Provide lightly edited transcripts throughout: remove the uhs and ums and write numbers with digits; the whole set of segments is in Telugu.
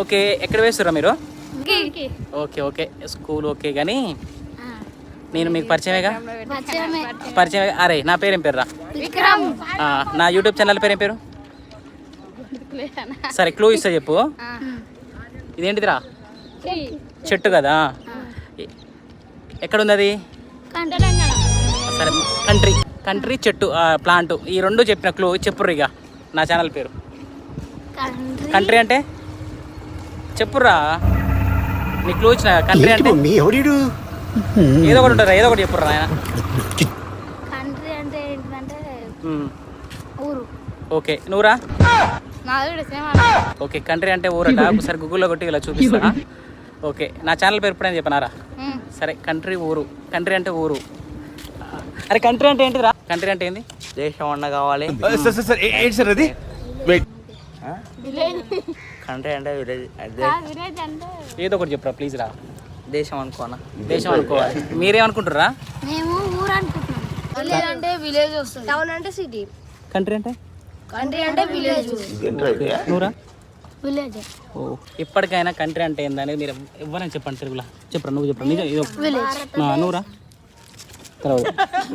ఓకే, ఎక్కడ వేస్తుర్రా మీరు? Okay okay, school okay. కానీ నేను మీకు పరిచయమేగా? పరిచయమే. అరే నా పేరేం పేరురా? నా యూట్యూబ్ ఛానల్ పేరేం పేరు? సరే క్లూ ఇస్తా చెప్పు. ఇదేంటిదిరా? చెట్టు కదా, ఎక్కడుంది అది? సరే, కంట్రీ. కంట్రీ, చెట్టు, ప్లాంట్, ఈ రెండు చెప్పిన క్లూ చెప్పుర్రు ఇక. నా ఛానల్ పేరు కంట్రీ అంటే చెప్పుర్రా. నీ క్లూ ఇచ్చిన కంట్రీ అంటే ఏదో ఒకటి ఉంటారా, ఏదో ఒకటి చెప్పుర్రా ఆయన. కంట్రీ అంటే ఏంటంటే ఊరు. ఓకే, నువ్వురా? ఓకే, కంట్రీ అంటే ఊరట. ఒకసారి గూగుల్లో కొట్టి ఇలా చూపిస్తా. ఓకే, నా ఛానల్ పేరు ఎప్పుడైనా చెప్పనారా? సరే, కంట్రీ, ఊరు. కంట్రీ అంటే ఊరు. అరే కంట్రీ అంటే ఏంటిదిరా? కంట్రీ అంటే ఏంది? దేశం అన్న కావాలి. ఏంటి సార్ అది? కంట్రీ అంటే విలేజ్. ఏదో ఒకటి చెప్పురా ప్లీజ్ రా. దేశం అనుకోనా? దేశం అనుకోవాలి. మీరేమనుకుంటారా? మేము ఊరు అనుకుంటున్నాం. విలేజ్ అంటే విలేజ్ వస్తుంది, టౌన్ అంటే సిటీ. కంట్రీ అంటే? కంట్రీ అంటే విలేజ్. నువ్వురా? విలేజ్. ఓ, ఇప్పటికైనా కంట్రీ అంటే ఏందనేది మీరు ఎవరైనా చెప్పండి తెలుగులో. చెప్పరా, నువ్వు చెప్పరా. నిజం ఇది. నువ్వురా?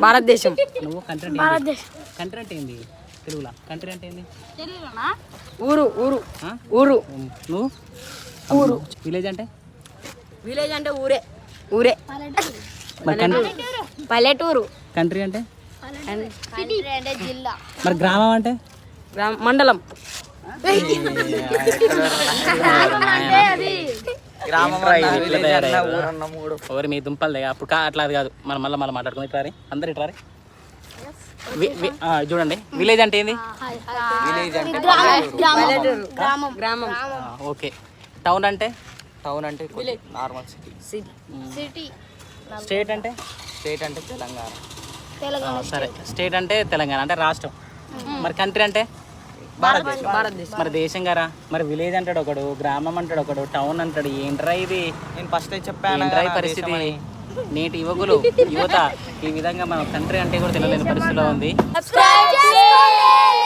భారతదేశం. నువ్వు కంట్రీ అంటే కంట్రీ అంటే ఏంది తెలుగులో? కంట్రీ అంటే ఏంది? ఊరు. ఊరు. ఊరు. నువ్వు? ఊరు. విలేజ్ అంటే? విలేజ్ అంటే ఊరే. ఊరే. మరి పల్లెటూరు. కంట్రీ అంటే? కంట్రీ అంటే జిల్లా. మరి గ్రామం అంటే? మండలం. ఎవరు మీ దుంపలు దగ్గర అప్పుడు అట్లా అది కాదు. మనం మళ్ళీ మాట్లాడుకుని ఇట్లా అందరు ఇట్లా చూడండి. విలేజ్ అంటే ఏంది? గ్రామం. ఓకే. టౌన్ అంటే? టౌన్ అంటే నార్మల్ సిటీ. సిటీ. స్టేట్ అంటే? స్టేట్ అంటే తెలంగాణ. సరే, స్టేట్ అంటే తెలంగాణ అంటే రాష్ట్రం. మరి కంట్రీ అంటే? భారతదేశం. మరి దేశం గారా. మరి విలేజ్ అంటాడు ఒకడు, గ్రామం అంటాడు ఒకడు, టౌన్ అంటాడు. ఏంట్రా ఇది? నేను ఫస్ట్ చెప్పాను ఏంట్రా ఈ పరిస్థితి? నేటి యువత ఈ విధంగా మన కంట్రీ అంటే కూడా తెలియలేని పరిస్థితిలో ఉంది.